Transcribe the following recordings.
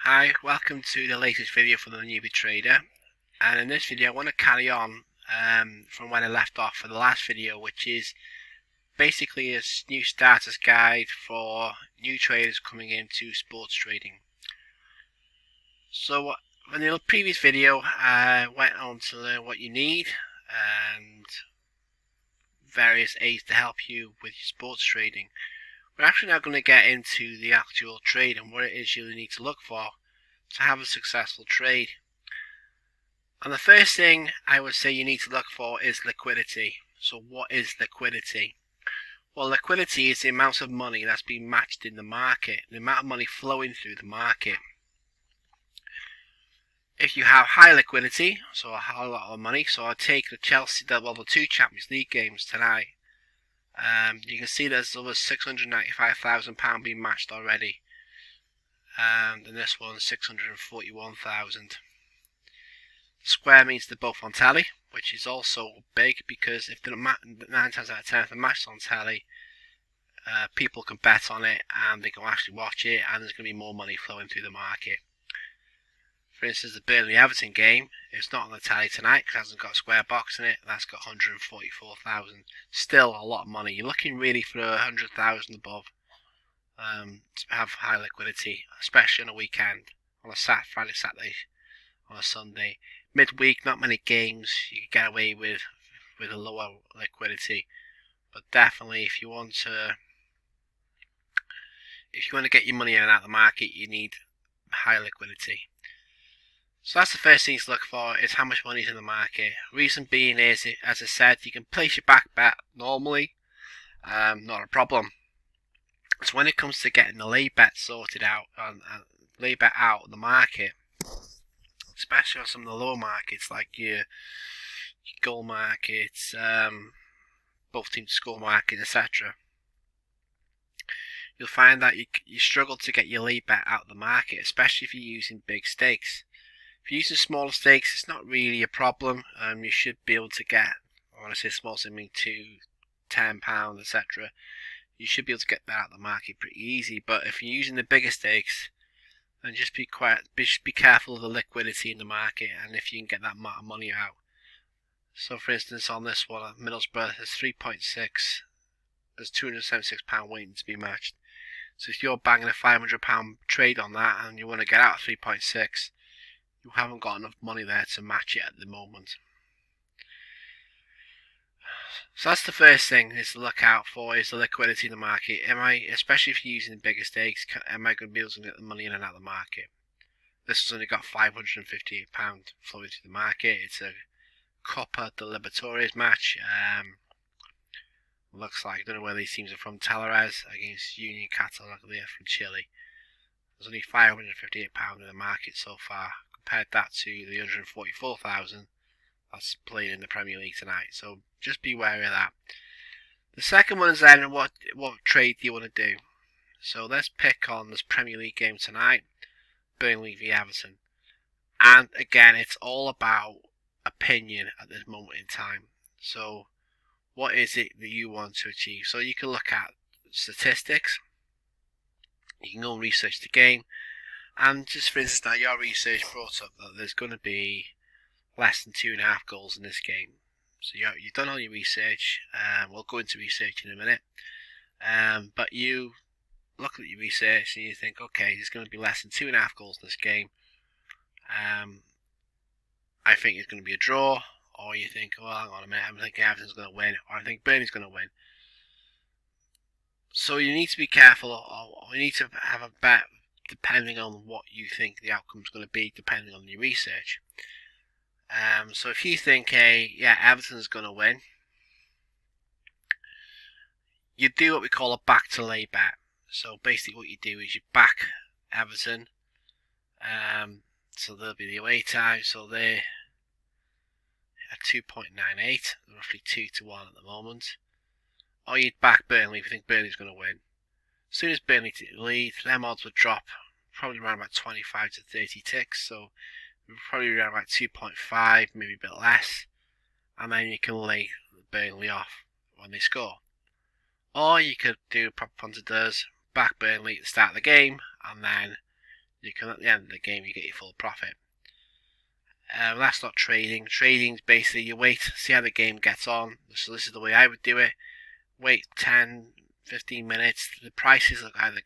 Hi, welcome to the latest video for the Newbie Trader, and in this video I want to carry on from when I left off for the last video, which is basically a new starter's guide for new traders coming into sports trading. So in the previous video I went on to learn what you need and various aids to help you with your sports trading. We're actually now going to get into the actual trade and what it is you need to look for to have a successful trade. And the first thing I would say you need to look for is liquidity. So what is liquidity? Well, liquidity is the amount of money that's being matched in the market, the amount of money flowing through the market. If you have high liquidity, so a whole lot of money, so I'll take the the two Champions League games tonight. You can see there's over £695,000 being matched already, and this one £641,000. Square means they're both on telly, which is also big because if they're 9 times out of 10 if they're matched on telly, people can bet on it and they can actually watch it, and there's going to be more money flowing through the market. For instance, the Burnley-Everton game, it's not on the telly tonight because it hasn't got a square box in it. That's got 144,000. Still a lot of money. You're looking really for 100,000 above to have high liquidity, especially on a weekend, on a Friday, Saturday, on a Sunday. Midweek, not many games. You can get away with a lower liquidity, but definitely if you want to get your money in and out of the market, you need high liquidity. So that's the first thing to look for, is how much money is in the market. Reason being is, as I said, you can place your back bet normally, not a problem. So when it comes to getting the lay bet sorted out and lay bet out of the market, especially on some of the lower markets like your goal markets, both team to score markets, etc., you'll find that you struggle to get your lay bet out of the market, especially if you're using big stakes. If you're using smaller stakes, it's not really a problem. You should be able to get, when I say small, I mean £2, £10, etc. You should be able to get that out of the market pretty easy. But if you're using the bigger stakes, then just be careful of the liquidity in the market and if you can get that amount of money out. So for instance, on this one, Middlesbrough has 3.6. There's £276 waiting to be matched. So if you're banging a £500 trade on that and you want to get out of 3.6, you haven't got enough money there to match it at the moment. So that's the first thing is to look out for, is the liquidity in the market. Especially if you're using bigger stakes, am I going to be able to get the money in and out of the market? This has only got £558 flowing through the market. It's a Copa de Libertadores match. Looks like, I don't know where these teams are from, Talleres against Union Cataloglia from Chile. There's only £558 in the market so far. Compared that to the 144,000 that's playing in the Premier League tonight. So just be wary of that. The second one is then what trade do you want to do? So let's pick on this Premier League game tonight, Burnley v Everton. And again, it's all about opinion at this moment in time. So what is it that you want to achieve? So you can look at statistics. You can go and research the game. And just for instance, now your research brought up that there's going to be less than 2.5 goals in this game. So you've done all your research. We'll go into research in a minute. But you look at your research and you think, okay, there's going to be less than 2.5 goals in this game. I think it's going to be a draw. Or you think, well, hang on a minute, I think Everton's going to win. Or I think Burnley's going to win. So you need to be careful, or you need to have a bet depending on what you think the outcome's going to be, depending on your research. So if you think, Everton's going to win, you do what we call a back to lay bet. So basically what you do is you back Everton. So they'll be the away time. So they're at 2.98, roughly 2-1 at the moment. Or you'd back Burnley if you think Burnley's going to win. As soon as Burnley lead, them odds would drop probably around about 25 to 30 ticks. So probably around about 2.5, maybe a bit less. And then you can lay Burnley off when they score. Or you could do what Proper Punter does, back Burnley at the start of the game, and then you can, at the end of the game, you get your full profit. That's not trading. Trading's basically you wait, see how the game gets on. So this is the way I would do it. Wait 10, 15 minutes. The prices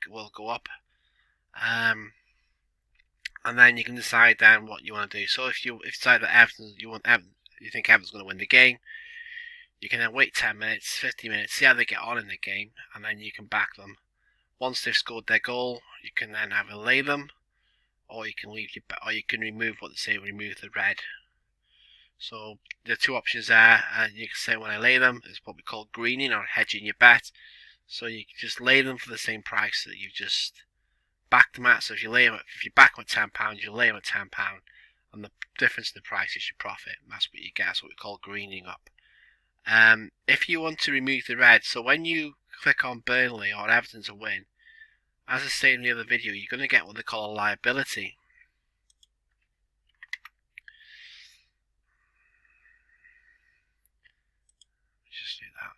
will go up. And then you can decide then what you want to do. So if you decide that you think Everton's going to win the game, you can then wait 10 minutes, 15 minutes, see how they get on in the game, and then you can back them. Once they've scored their goal, you can then either lay them, or you can remove what they say, remove the red. So the two options there, and you can say when I lay them, is what we call greening or hedging your bet. So you can just lay them for the same price that you've just backed them at. So if you back them at £10, you lay them at £10, and the difference in the price is your profit. That's what you get. That's what we call greening up. If you want to remove the red, so when you click on Burnley or Everton to win, as I said in the other video, you're going to get what they call a liability. Just do that.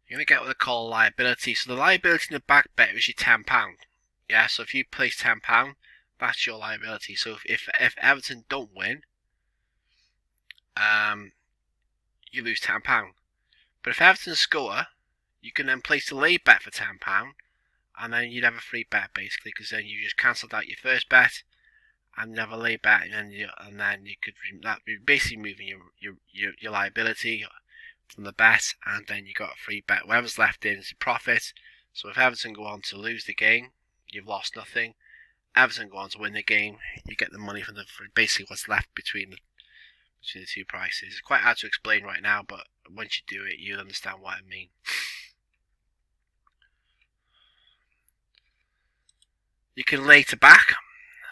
You're going to get what they call a liability. So the liability in the back bet is your £10. Yeah, so if you place £10, that's your liability. So if Everton don't win, you lose £10. But if Everton score, you can then place a lay bet for £10, and then you'd have a free bet basically, because then you just cancelled out your first bet, and you have a lay bet, and then you could that be basically moving your liability from the bet, and then you got a free bet. Whatever's left in is a profit. So if Everton go on to lose the game, you've lost nothing. Everton go on to win the game, you get the money for basically what's left between the two prices. It's quite hard to explain right now, but once you do it, you'll understand what I mean. You can lay to back.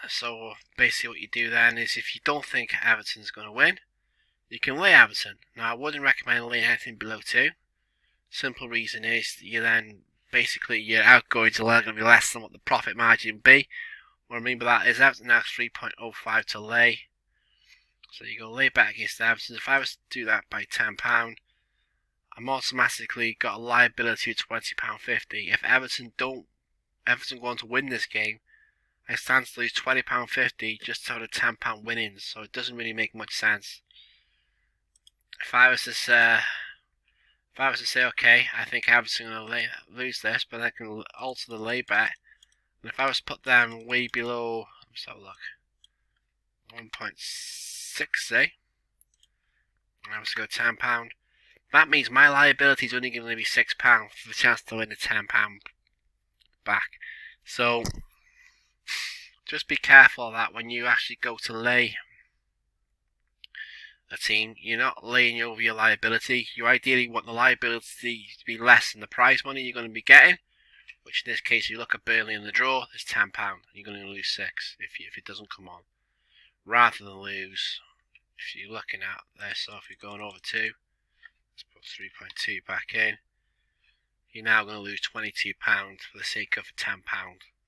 So basically what you do then is, if you don't think Everton's going to win, you can lay Everton. Now I wouldn't recommend laying anything below 2. Simple reason is that you then basically your outgoings are going to be less than what the profit margin would be. What I mean by that is Everton now has 3.05 to lay. So you go lay bet against Everton. If I was to do that by £10, I'm automatically got a liability of £20.50. If Everton go on to win this game, I stand to lose £20.50 just out of £10 winnings. So it doesn't really make much sense. If I was to say, okay, I think Everton are going to lose this, but I can alter the lay bet. And if I was to put them way below, let's have a look, 1.6, say, and I was to go £10, that means my liability is only going to be £6 for the chance to win the £10 back. So just be careful of that when you actually go to lay a team. You're not laying over your liability. You ideally want the liability to be less than the prize money you're going to be getting, which in this case, if you look at Burnley in the draw, it's £10. You're going to lose 6 if it doesn't come on, rather than lose. If you're looking at this, so if you're going over 2, let's put 3.2 back in, you're now going to lose £22 for the sake of £10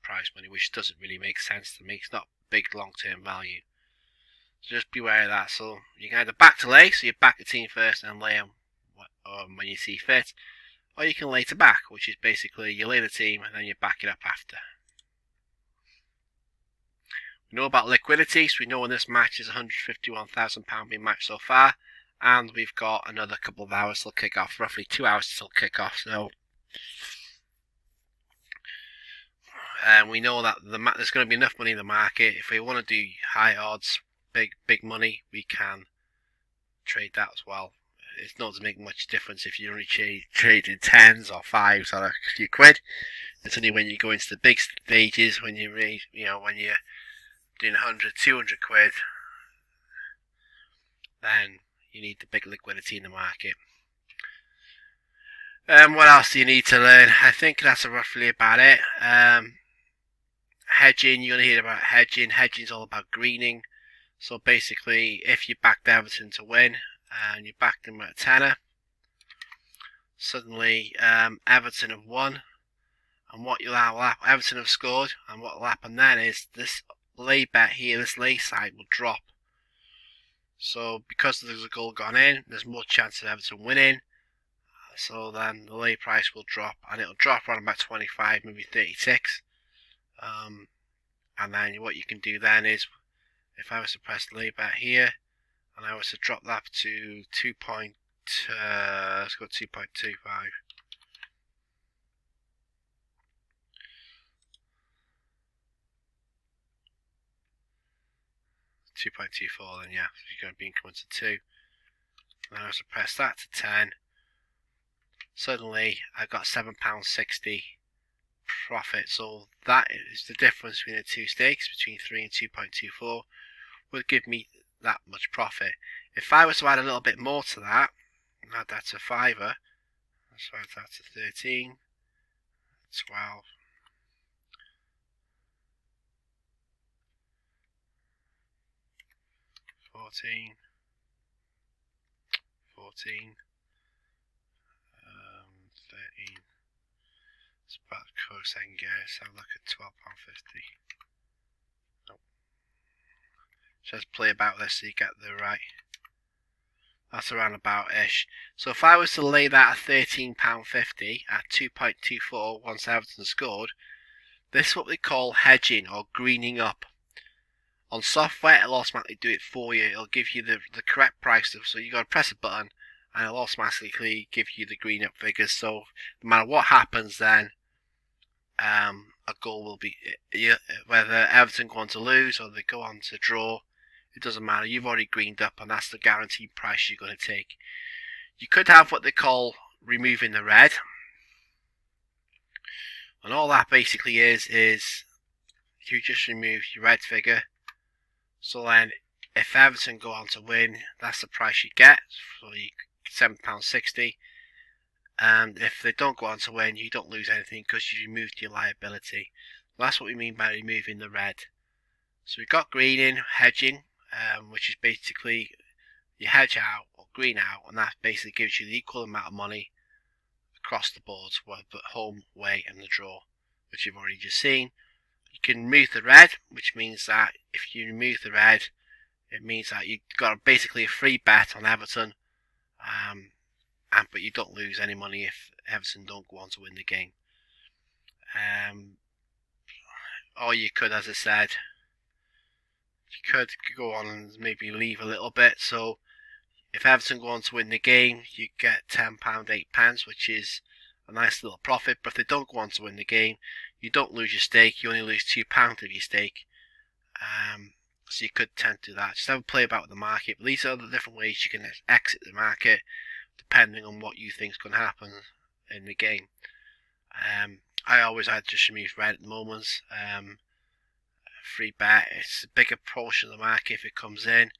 prize money, which doesn't really make sense to me. It's not big long-term value. So just beware of that. So you can either back to lay, so you back the team first and lay them when you see fit, or you can lay to back, which is basically you lay the team and then you back it up after. We know about liquidity, so we know in this match is £151,000 being matched so far, and we've got another couple of hours till kick off, roughly 2 hours till kick off. So we know that there's going to be enough money in the market. If we want to do high odds, big money, we can trade that as well. It doesn't make much difference if you're only trading 10s or 5s or a few quid. It's only when you go into the big stages, when you're when you're doing 100, 200 quid, then you need the big liquidity in the market. What else do you need to learn? I think that's roughly about it. Hedging, you're going to hear about hedging. Hedging is all about greening. So basically, if you backed Everton to win and you backed them at a tenner, suddenly Everton have won, and Everton have scored, and what will happen then is this lay bet here, this lay side will drop. So because there's a goal gone in, there's more chance of Everton winning. so then the lay price will drop, and it'll drop around about 25, maybe 36. And then what you can do then is, if I was to press lay bet here, and I was to drop that to 2. Let's go 2.25. 2.24, then yeah, you're going to be increments of 2. And then I was to press that to 10. Suddenly I got £7.60 profit. So that is the difference between the two stakes, between 3 and 2.24, would give me that much profit. If I was to add a little bit more to that, and add that to fiver, let's add that to 13, 12, 14, 13. It's about close second gear. Let's have a look at £12.50. Nope. Just play about this so you get the right. That's around about ish. So if I was to lay that at £13.50 at 2.24 once Everton scored, this is what we call hedging or greening up. On software, it'll automatically do it for you. It'll give you the correct price. So you got to press a button, and it'll automatically give you the green up figures. So no matter what happens, then a goal will be, whether Everton go on to lose or they go on to draw, it doesn't matter. You've already greened up, and that's the guaranteed price you're going to take. You could have what they call removing the red, and all that basically is you just remove your red figure. So then, if Everton go on to win, that's the price you get, so you £7.60. And if they don't go on to win, you don't lose anything because you removed your liability. That's what we mean by removing the red. So we've got greening, hedging, which is basically you hedge out or green out, and that basically gives you the equal amount of money across the board, but home, away, and the draw, which you've already just seen. You can remove the red, which means that if you remove the red, it means that you've got basically a free bet on Everton, but you don't lose any money if Everton don't go on to win the game. Or you could, as I said, you could go on and maybe leave a little bit. So if Everton go on to win the game, you get £10.08, which is a nice little profit. But if they don't go on to win the game, you don't lose your stake. You only lose £2 of your stake. So you could tend to do that. Just have a play about with the market. But these are the different ways you can exit the market, depending on what you think is going to happen in the game. I always had just remove red at the moment. Free bet. It's a bigger portion of the market if it comes in,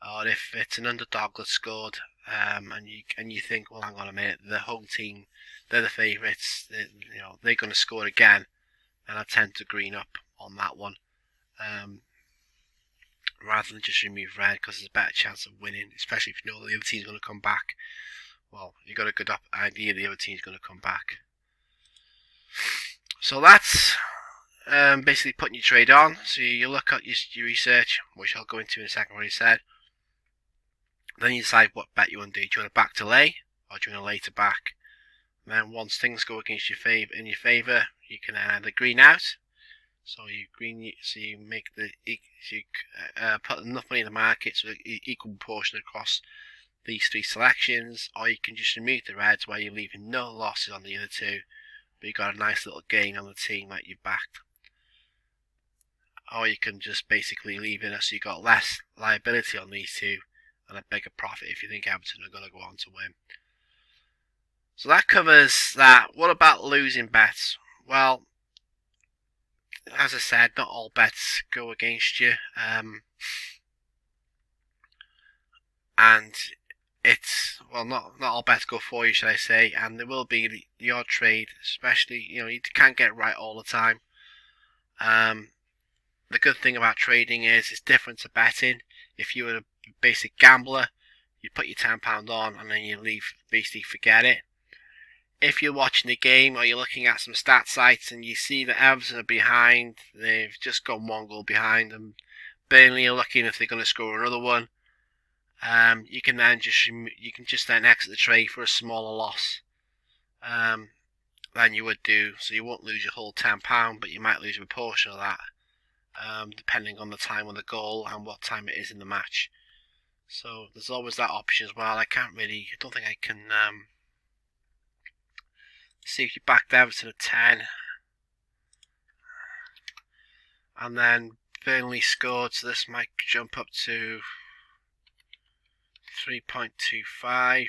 or if it's an underdog that scored, and you think, well, hang on a minute, the home team, they're the favourites. They're going to score again, and I tend to green up on that one, rather than just remove red, because there's a better chance of winning, especially if you know the other team's going to come back. Well, you've got a good idea the other team's going to come back. So that's basically putting your trade on. So you look at your research, which I'll go into in a second, what he said. Then you decide what bet you want to do. Do you want to back to lay, or do you want to lay to back? And then once things go against your favour, you can either green out. So you make put enough money in the market so equal proportion across these three selections, or you can just remove the reds where you're leaving no losses on the other two, but you got a nice little gain on the team that you backed. Or you can just basically leave it so you got less liability on these two and a bigger profit if you think Everton are going to go on to win. So that covers that. What about losing bets? Well, as I said, not all bets go against you, and it's, well, not all bets go for you, should I say, and there will be the odd trade, especially, you can't get it right all the time. The good thing about trading is it's different to betting. If you were a basic gambler, you put your £10 on and then you basically forget it. If you're watching the game or you're looking at some stat sites and you see that Everton are behind, they've just gone one goal behind, and Burnley are looking if they're going to score another one, you can just then exit the trade for a smaller loss. than you would do. So you won't lose your whole £10, but you might lose a proportion of that, depending on the time of the goal and what time it is in the match. So there's always that option as well. I don't think I can see if you backed Everton at 10. And then Burnley scored, so this might jump up to 3.25.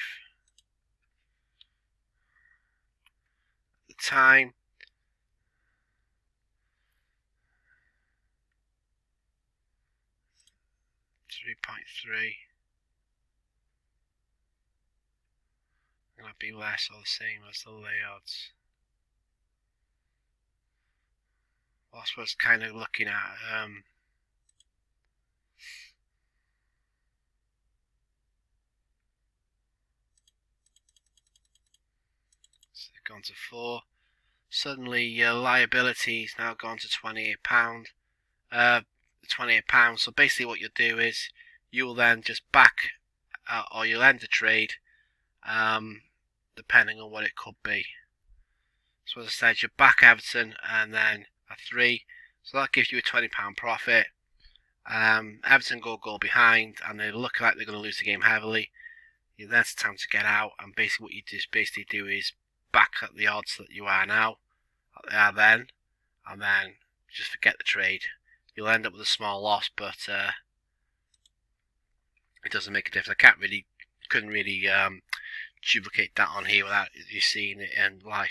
The time. .3. Gonna be less or the same as the layouts. Well, that's what I was kind of looking at. So they've gone to 4. Suddenly your liability's now gone to £28. £28. So basically what you'll do is you will then just back or you'll end the trade, depending on what it could be. So as I said, you back Everton and then a 3, so that gives you a £20 profit. Everton go a goal behind and they look like they're going to lose the game heavily. Then it's time to get out, and basically what you just basically do is back at the odds that you are now, that they are then, and then just forget the trade. You'll end up with a small loss, but it doesn't make a difference. Couldn't really duplicate that on here without you seeing it in live.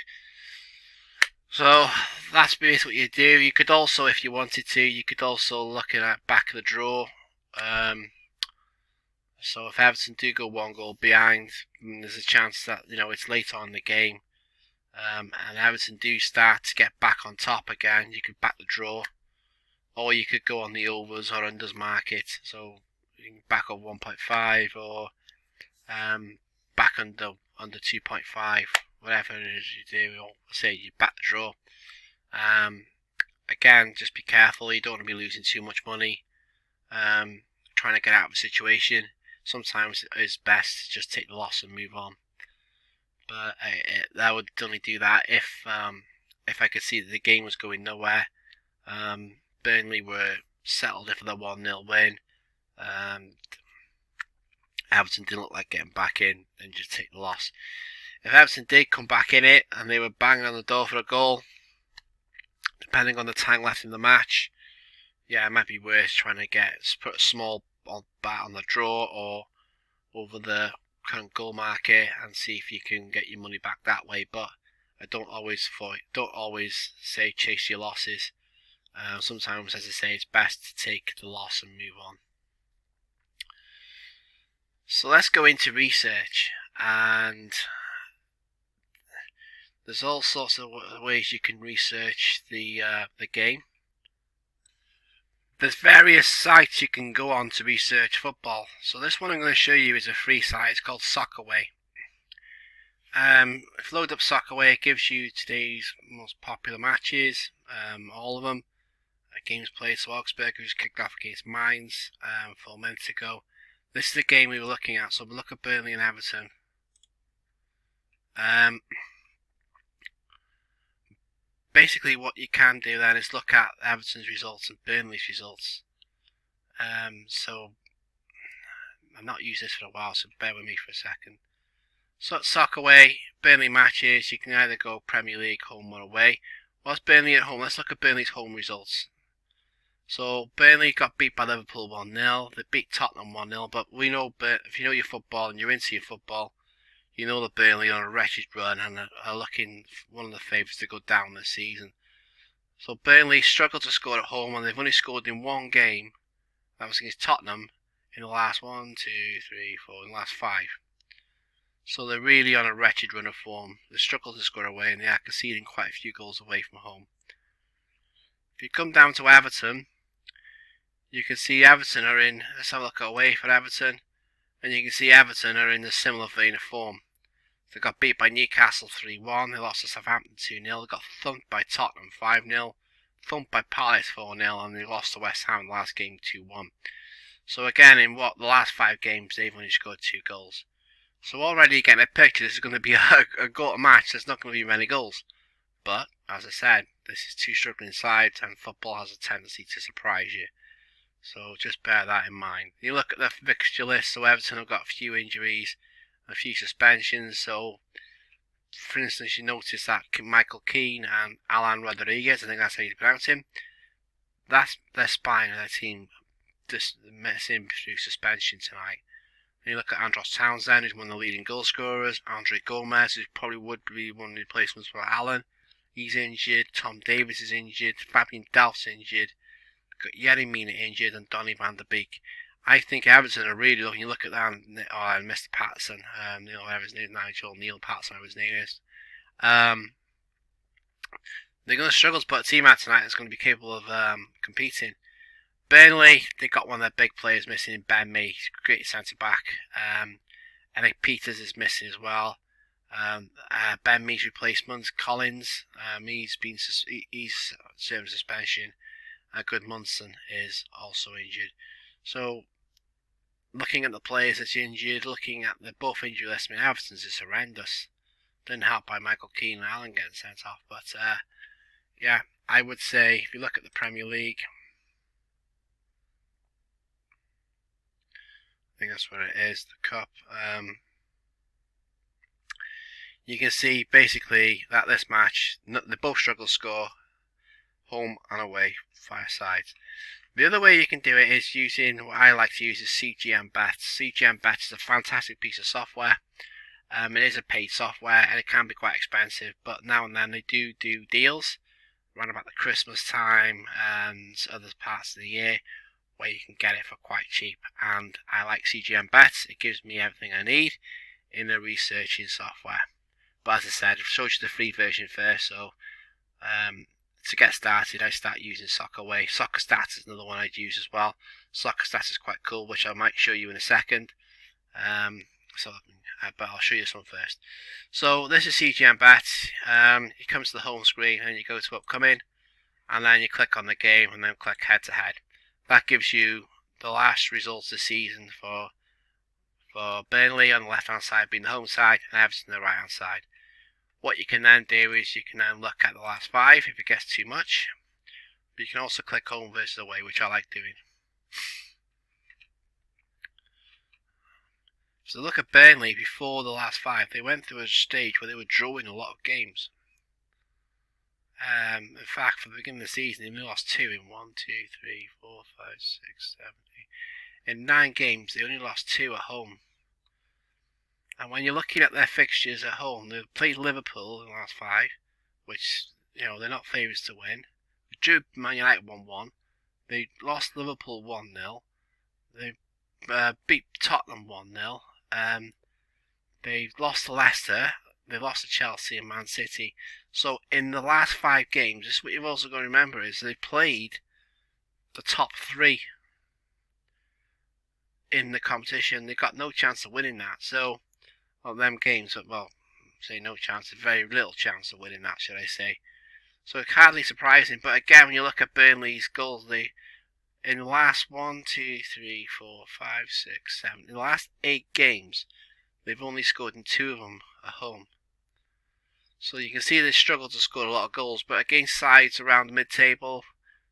So that's basically what you do. You could also, if you wanted to, you could also look at back of the draw. So if Everton do go 1 goal behind, there's a chance that it's late on in the game, and Everton do start to get back on top again. You could back the draw, or you could go on the overs or unders market. So you can back on 1.5 or back under 2.5, whatever it is you do. Or say you back the draw. Again, just be careful. You don't want to be losing too much money. Trying to get out of a situation. Sometimes it is best to just take the loss and move on. But I would only do that if I could see that the game was going nowhere. Burnley were settled for the 1-0 win. Everton didn't look like getting back in, and just take the loss. If Everton did come back in it and they were banging on the door for a goal, depending on the time left in the match, yeah, it might be worth trying to put a small bet on the draw or over the current goal market and see if you can get your money back that way. But I don't always say chase your losses. Sometimes, as I say, it's best to take the loss and move on. So let's go into research, and there's all sorts of ways you can research the game. There's various sites you can go on to research football. So this one I'm going to show you is a free site. It's called Soccerway. If you load up Soccerway, it gives you today's most popular matches, all of them. Games played. So Augsburg, who's kicked off against Mainz 4 minutes ago. This is the game we were looking at. So we'll look at Burnley and Everton. Basically what you can do then is look at Everton's results and Burnley's results. So I've not used this for a while, so bear with me for a second. So at Soccerway, Burnley matches, you can either go Premier League, home or away. Whilst Burnley at home, let's look at Burnley's home results. So Burnley got beat by Liverpool 1-0, they beat Tottenham 1-0, but we know, if you know your football and you're into your football, you know that Burnley are on a wretched run and are looking one of the favourites to go down this season. So Burnley struggled to score at home, and they've only scored in one game. That was against Tottenham in the last 1, 2, 3, 4, in the last 5. So they're really on a wretched run of form. They struggle to score away, and they are conceding quite a few goals away from home. If you come down to Everton, you can see Everton are in. Let's have a look away for Everton. And you can see Everton are in a similar vein of form. They got beat by Newcastle 3-1, they lost to Southampton 2-0, they got thumped by Tottenham 5-0, thumped by Palace 4-0, and they lost to West Ham in the last game 2-1. So again, in the last 5 games, they've only scored 2 goals. So already you're getting a picture. This is going to be a goal match. There's not going to be many goals. But, as I said, this is two struggling sides, and football has a tendency to surprise you. So just bear that in mind. You look at the fixture list, so Everton have got a few injuries, a few suspensions. So, for instance, you notice that Michael Keane and Alan Rodriguez, I think that's how you pronounce him, that's their spine of their team just messing through suspension tonight. And you look at Andros Townsend, who's one of the leading goal scorers. Andre Gomez, who probably would be one of the replacements for Alan. He's injured. Tom Davies is injured. Fabian Delph's injured. Got Yerry Mina injured and Donny van der Beek. I think Everton are really looking. You look at that, Mr. Patterson, whatever his name, Neil Patterson, whatever his name is. They're going to struggle to put a team out tonight that's going to be capable of competing. Burnley, they got one of their big players missing in Ben Mee, great centre back. Eric Peters is missing as well. Ben Mee's replacement, Collins, he's serving suspension. Gudmundsson is also injured. So, looking at the players that's injured, looking at the both injury lists, I mean, Everton's is horrendous. Didn't help by Michael Keane and Allen getting sent off, but yeah, I would say if you look at the Premier League, I think that's what it is, the Cup. You can see basically that this match, they both struggle to score, home and away, fire sides. The other way you can do it is using what I like to use is CGM Bets. CGM Bets is a fantastic piece of software. It is a paid software and it can be quite expensive, but now and then they do deals around about the Christmas time and other parts of the year where you can get it for quite cheap. And I like CGM Bets. It gives me everything I need in the researching software. But as I said, I've showed you the free version first, so to get started, I start using Soccerway. Soccer Stats is another one I'd use as well. Soccer Stats is quite cool, which I might show you in a second. But I'll show you this one first. So this is CGM Bets. You come to the home screen and you go to Upcoming, and then you click on the game and then click Head to Head. That gives you the last results this season for Burnley on the left hand side being the home side and Everton on the right hand side. What you can then do is you can then look at the last 5 if it gets too much. But you can also click home versus away, which I like doing. So look at Burnley before the last 5. They went through a stage where they were drawing a lot of games. In fact, for the beginning of the season, they only lost 2 in 1, 2, 3, 4, 5, 6, 7, 8. In 9 games, they only lost 2 at home. And when you're looking at their fixtures at home, they've played Liverpool in the last 5, which, they're not favourites to win. They drew Man United 1-1. They lost Liverpool 1-0. They beat Tottenham 1-0. They've lost to Leicester. They've lost to Chelsea and Man City. So in the last 5 games, this is what you've also got to remember, is they played the top 3 in the competition. They got no chance of winning that. So, them games, say no chance, very little chance of winning that, should I say. So it's hardly surprising. But again, when you look at Burnley's goals, in the last 1, 2, 3, 4, 5, 6, 7, in the last 8 games, they've only scored in 2 of them at home. So you can see they struggle to score a lot of goals, but against sides around the mid-table,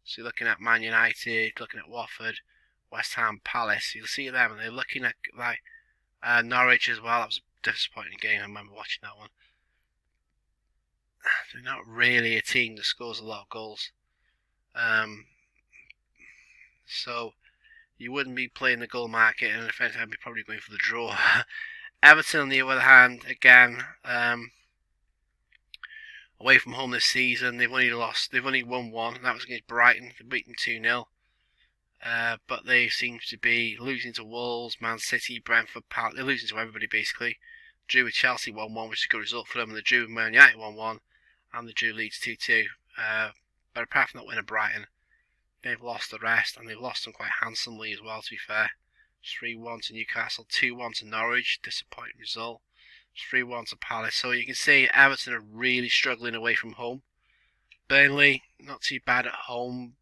so you're looking at Man United, looking at Watford, West Ham, Palace, you'll see them, and they're looking at Norwich as well. That was a disappointing game, I remember watching that one. They're not really a team that scores a lot of goals. So you wouldn't be playing the goal market, and if anything, I'd be probably going for the draw. Everton, on the other hand, again, away from home this season, they've only won 1, and that was against Brighton. They beat them 2-0. But they seem to be losing to Wolves, Man City, Brentford, Palace. They're losing to everybody, basically. Drew with Chelsea 1-1, which is a good result for them, and they drew with Man United 1-1, and they drew Leeds 2-2. But apart from that win at Brighton, they've lost the rest, and they've lost them quite handsomely as well, to be fair. 3-1 to Newcastle, 2-1 to Norwich, disappointing result. 3-1 to Palace. So you can see Everton are really struggling away from home. Burnley, not too bad at home.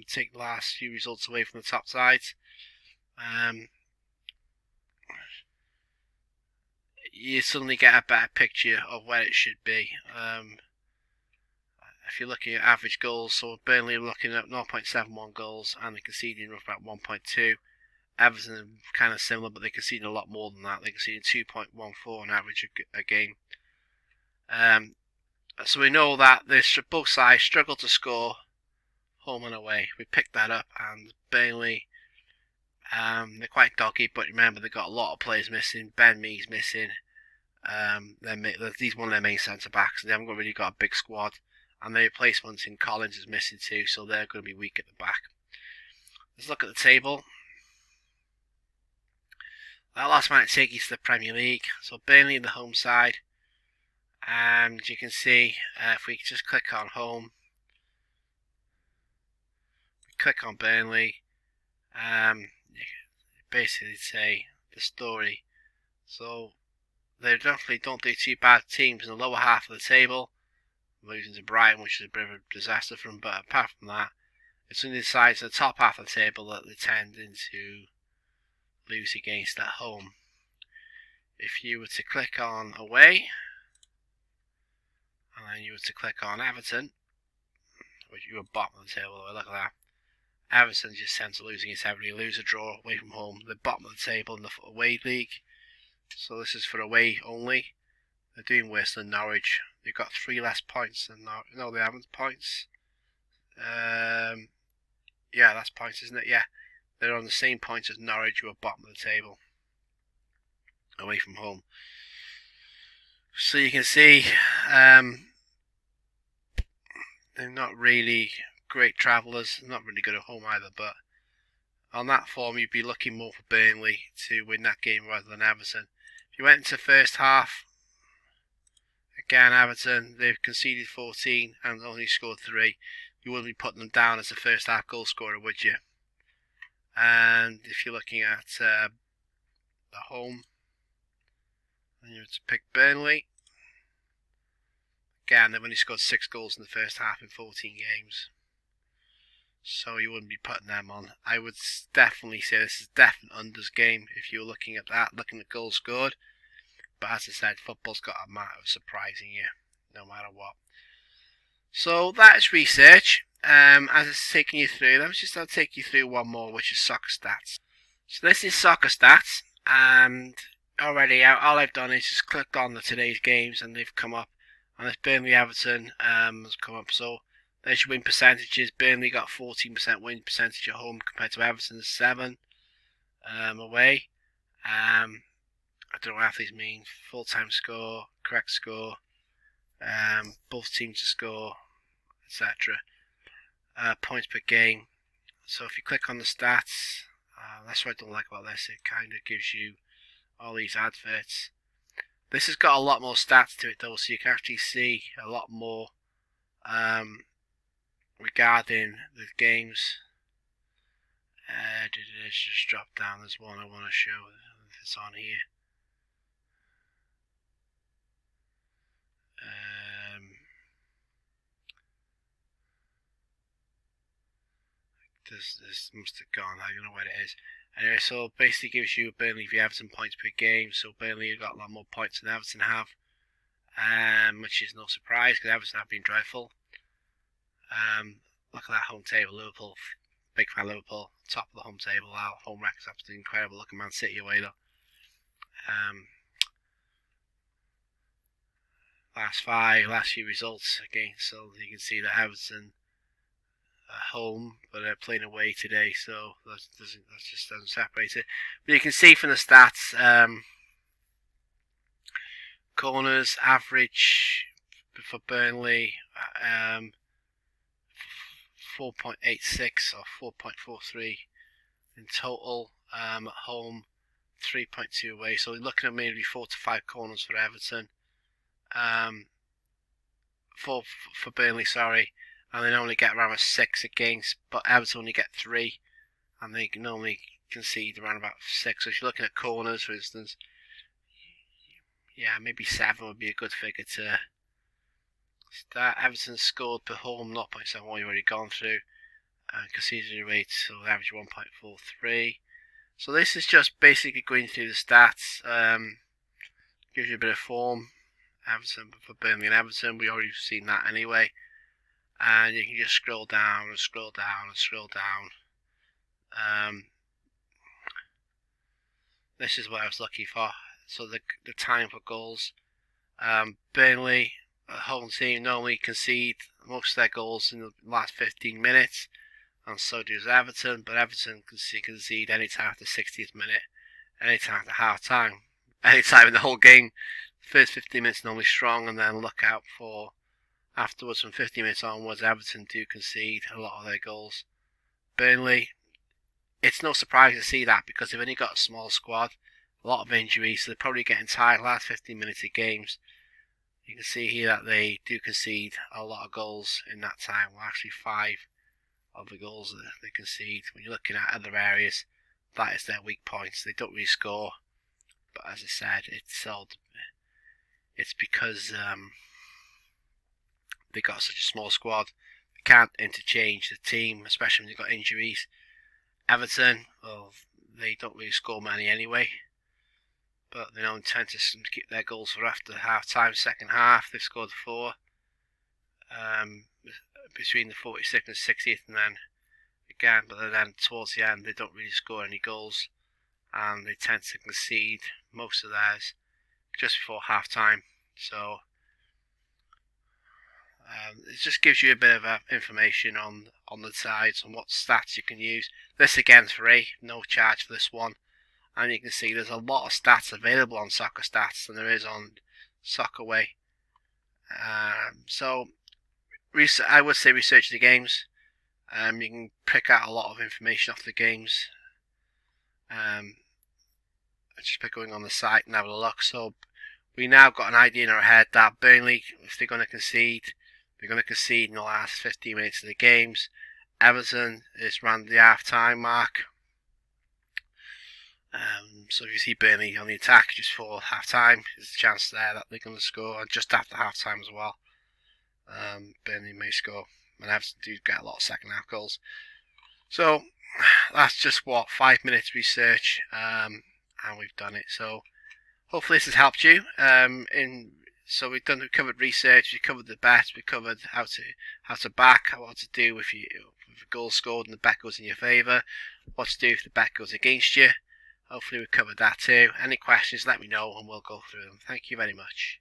Take the last few results away from the top sides. you suddenly get a better picture of where it should be. If you're looking at average goals, so Burnley are looking at 0.71 goals and they're conceding roughly about 1.2. Everton are kind of similar, but they're conceding a lot more than that. They're conceding 2.14 on average a game. So we know that both sides struggle to score home and away. We picked that up, and Burnley, they're quite doggy, but remember they've got a lot of players missing. Ben Mee's missing. He's one of their main centre backs. They haven't really got a big squad, and the replacement in Collins is missing too, so they're going to be weak at the back. Let's look at the table. Last man to take you to the Premier League. So Burnley in the home side, and you can see if we just click on home, click on Burnley, basically say the story. So they definitely don't do too bad. Teams in the lower half of the table, losing to Brighton, which is a bit of a disaster for them, but apart from that, it's only the sides of the top half of the table that they tend to lose against at home. If you were to click on away, and then you were to click on Everton, which you were bottom of the table, look at that. Everton just tend to lose against everybody, lose a draw away from home. They're bottom of the table in the away league, so this is for away only. They're doing worse than Norwich. They've got 3 less points than Norwich. No, they haven't points. Yeah, that's points, isn't it? Yeah, they're on the same points as Norwich, who are bottom of the table, away from home. So you can see they're not really great travellers, not really good at home either, but on that form you'd be looking more for Burnley to win that game rather than Everton. If you went into the first half, again Everton, they've conceded 14 and only scored 3. You wouldn't be putting them down as a first half goal scorer, would you? And if you're looking at the home, and you were to pick Burnley, again they've only scored 6 goals in the first half in 14 games. So you wouldn't be putting them on. I would definitely say this is definite unders game if you're looking at that, looking at goals scored. But as I said, football's got a matter of surprising you, no matter what. So that is research. As it's taking you through, let me just take you through one more, which is soccer stats. So this is soccer stats, and already all I've done is just clicked on the today's games, and they've come up. And this Burnley Everton has come up. So there's your win percentages. Burnley got 14% win percentage at home compared to Everton's 7 away. I don't know what these mean. Full-time score, correct score, both teams to score, etc. Points per game. So if you click on the stats, that's what I don't like about this. It kind of gives you all these adverts. This has got a lot more stats to it though, so you can actually see a lot more regarding the games. Let's just drop down. There's one I want to show. It's on here. This must have gone. I don't know where it is. Anyway, so it basically gives you Burnley v Everton points per game. So Burnley have got a lot more points than Everton have, which is no surprise because Everton have been dreadful. Look at that home table. Liverpool, big fan of Liverpool, top of the home table. Our home record's absolutely incredible. Look at Man City away though. Last few results again. So you can see that Everton at home, but they're playing away today, so that just doesn't separate it. But you can see from the stats, corners average for Burnley 4.86 or 4.43 in total. At home 3.2 away, so we're looking at maybe 4 to 5 corners for Everton, for Burnley, sorry. And they normally get around 6 against, but Everton only get 3, and they can normally concede around about 6. So if you're looking at corners, for instance, yeah, maybe 7 would be a good figure to start. Everton scored per home 0.71, you've already gone through. Conceded rate, so average 1.43. So this is just basically going through the stats. Gives you a bit of form. Everton for Burnley and Everton, we already seen that anyway. And you can just scroll down and scroll down and scroll down. This is what I was looking for. So the time for goals. Burnley, a home team, normally concede most of their goals in the last 15 minutes, and so does Everton. But Everton can concede any time after 60th minute, any time after half time, any time in the whole game. The first 15 minutes normally strong, and then look out for afterwards from 50 minutes onwards. Everton do concede a lot of their goals. Burnley, it's no surprise to see that because they've only got a small squad, a lot of injuries, so they're probably getting tired last 15 minutes of games. You can see here that they do concede a lot of goals in that time. Well, actually 5 of the goals that they concede. When you're looking at other areas, that is their weak points. They don't really score, but as I said, it's because they got such a small squad. They can't interchange the team, especially when they've got injuries. Everton, well, they don't really score many anyway, but they don't tend to keep their goals for after half time. Second half, they've scored 4 between the 46th and 60th, and then again, but then towards the end, they don't really score any goals, and they tend to concede most of theirs just before half time. So it just gives you a bit of information on the sides and what stats you can use. This again's free, no charge for this one, and you can see there's a lot of stats available on Soccer Stats than there is on Soccerway. So I would say research the games. You can pick out a lot of information off the games. Just by going on the site and having a look. So we now got an idea in our head that Burnley, if they're going to concede, they're going to concede in the last 15 minutes of the games. Everton is around the half-time mark. So if you see Burnley on the attack just before half-time, there's a chance there that they're going to score, and just after half-time as well. Burnley may score, and Everton do get a lot of second-half goals. So that's just 5 minutes research, and we've done it. So hopefully this has helped you. So we've covered research, we covered the bet, we covered how to back, what to do if a goal scored and the bet goes in your favour, what to do if the bet goes against you. Hopefully we've covered that too. Any questions, let me know and we'll go through them. Thank you very much.